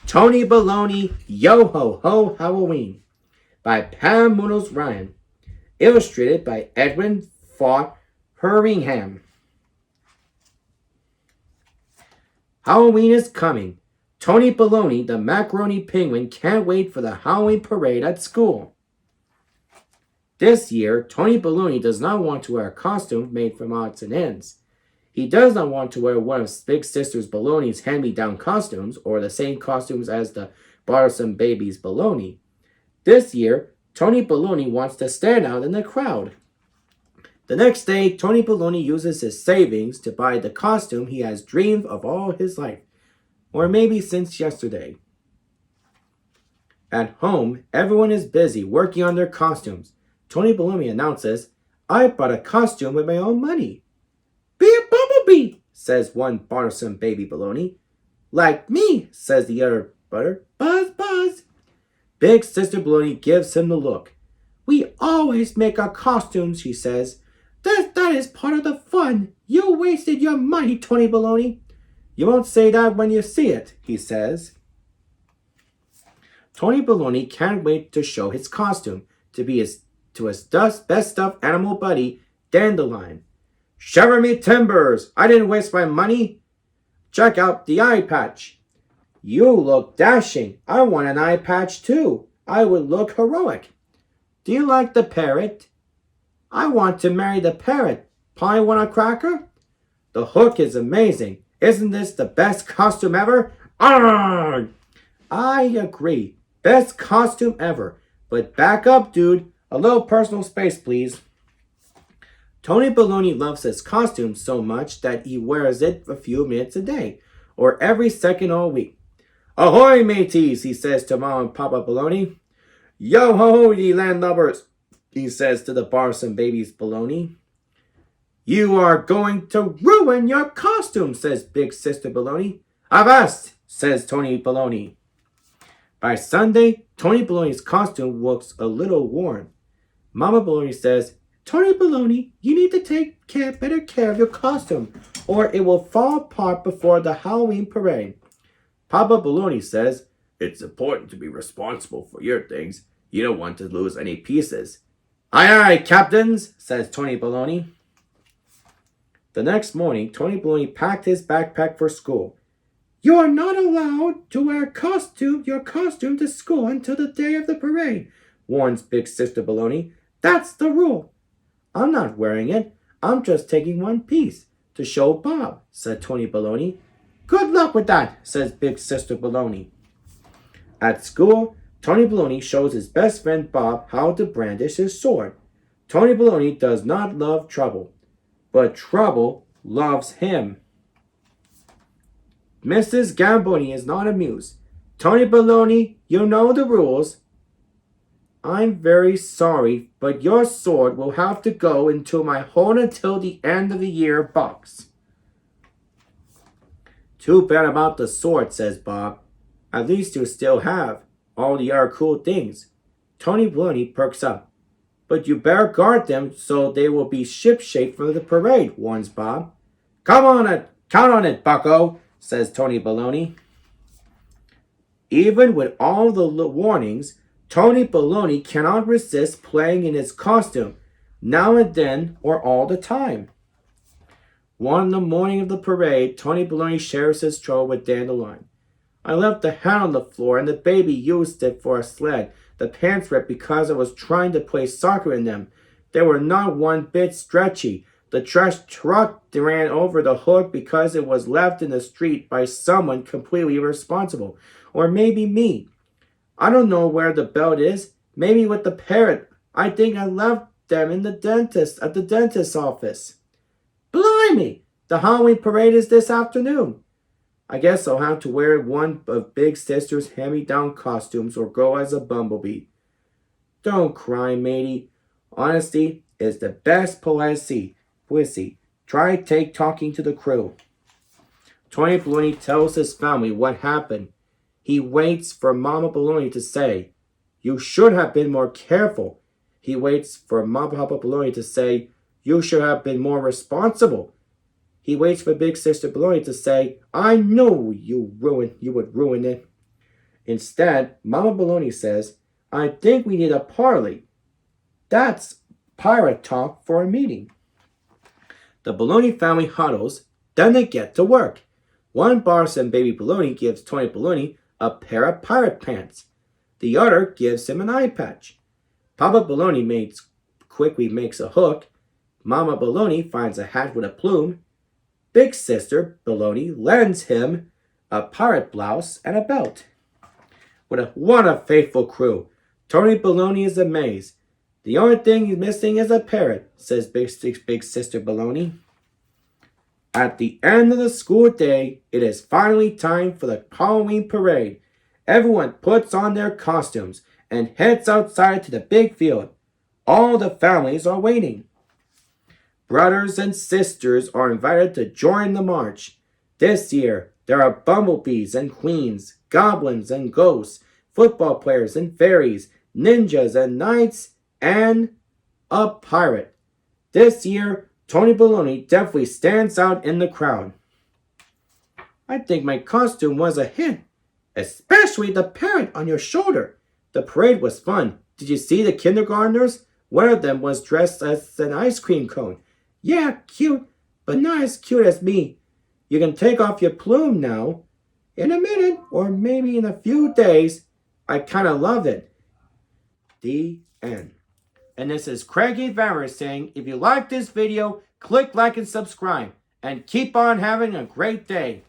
Tony Baloney, Yo Ho Ho Halloween by Pam Munoz Ryan. Illustrated by Edwin Fought Hurringham. Halloween is coming. Tony Baloney, the macaroni penguin, can't wait for the Halloween parade at school. This year, Tony Baloney does not want to wear a costume made from odds and ends. He does not want to wear one of Big Sister's Baloney's hand-me-down costumes or the same costumes as the Bothersome Baby's Baloney. This year, Tony Baloney wants to stand out in the crowd. The next day, Tony Baloney uses his savings to buy the costume he has dreamed of all his life, or maybe since yesterday. At home, everyone is busy working on their costumes. Tony Baloney announces, "I bought a costume with my own money." "Be a bumblebee," says one bothersome baby Baloney. "Like me," says the other brother. "Buzz, buzz." Big Sister Baloney gives him the look. "We always make our costumes," she says. That is part of the fun. You wasted your money, Tony Baloney." "You won't say that when you see it," he says. Tony Baloney can't wait to show his costume to his best stuffed animal buddy, Dandelion. "Shiver me timbers! I didn't waste my money. Check out the eye patch." "You look dashing. I want an eye patch too. I would look heroic." "Do you like the parrot?" "I want to marry the parrot. Pie want a cracker?" "The hook is amazing. Isn't this the best costume ever?" "Arrgh!" "I agree. Best costume ever. But back up, dude. A little personal space, please." Tony Baloney loves his costume so much that he wears it a few minutes a day, or every second all week. "Ahoy, mateys," he says to Mom and Papa Baloney. "Yo ho ho, ye landlubbers," he says to the Bothersome Baby's Baloney. "You are going to ruin your costume," says Big Sister Baloney. "Avast," says Tony Baloney. By Sunday, Tony Baloney's costume looks a little worn. Mama Baloney says, "Tony Baloney, you need to take better care of your costume, or it will fall apart before the Halloween parade." Papa Baloney says, "It's important to be responsible for your things. You don't want to lose any pieces." "Aye, aye, captains," says Tony Baloney. The next morning, Tony Baloney packed his backpack for school. "You are not allowed to wear your costume to school until the day of the parade," warns Big Sister Baloney. "That's the rule." "I'm not wearing it. I'm just taking one piece to show Bob," said Tony Baloney. "Good luck with that," says Big Sister Baloney. At school, Tony Baloney shows his best friend Bob how to brandish his sword. Tony Baloney does not love trouble, but trouble loves him. Mrs. Gamboni is not amused. "Tony Baloney, you know the rules." "I'm very sorry, but your sword will have to go into my hold until the end of the year box." "Too bad about the sword," says Bob. "At least you still have all the other cool things." Tony Baloney perks up. "But you better guard them so they will be shipshape for the parade," warns Bob. Count on it, bucko," says Tony Baloney. Even with all the warnings, Tony Baloney cannot resist playing in his costume, now and then or all the time. On the morning of the parade, Tony Baloney shares his trouble with Dandelion. "I left the hat on the floor and the baby used it for a sled. The pants ripped because I was trying to play soccer in them. They were not one bit stretchy. The trash truck ran over the hook because it was left in the street by someone completely irresponsible. Or maybe me. I don't know where the belt is. Maybe with the parrot. I think I left them at the dentist's office. Blimey! The Halloween parade is this afternoon. I guess I'll have to wear one of Big Sister's hand-me-down costumes or go as a bumblebee." "Don't cry, matey. Honesty is the best policy. Try talking to the crew." Tony Baloney tells his family what happened. He waits for Mama Baloney to say, "You should have been more careful." He waits for Papa Baloney to say, "You should have been more responsible." He waits for Big Sister Baloney to say, "I knew you would ruin it." Instead, Mama Baloney says, I think we need a parley. That's pirate talk for a meeting. The Baloney family huddles, then they get to work. One boss and baby Baloney gives Tony Baloney a pair of pirate pants. The other gives him an eye patch. Papa Baloney quickly makes a hook. Mama Baloney finds a hat with a plume. Big sister Baloney lends him a pirate blouse and a belt. What a faithful crew. Tony Baloney is amazed. The only thing he's missing is a parrot, says Big Sister Baloney. At the end of the school day, it is finally time for the Halloween parade. Everyone puts on their costumes and heads outside to the big field. All the families are waiting. Brothers and sisters are invited to join the march. This year, there are bumblebees and queens, goblins and ghosts, football players and fairies, ninjas and knights, and a pirate. This year, Tony Baloney definitely stands out in the crowd. I think my costume was a hit, especially the parrot on your shoulder. The parade was fun. Did you see the kindergartners? One of them was dressed as an ice cream cone. Yeah, cute, but not as cute as me. You can take off your plume now. In a minute, or maybe in a few days. I kind of love it. The end. And this is Craigie Vanner saying, if you like this video, click like and subscribe. And keep on having a great day.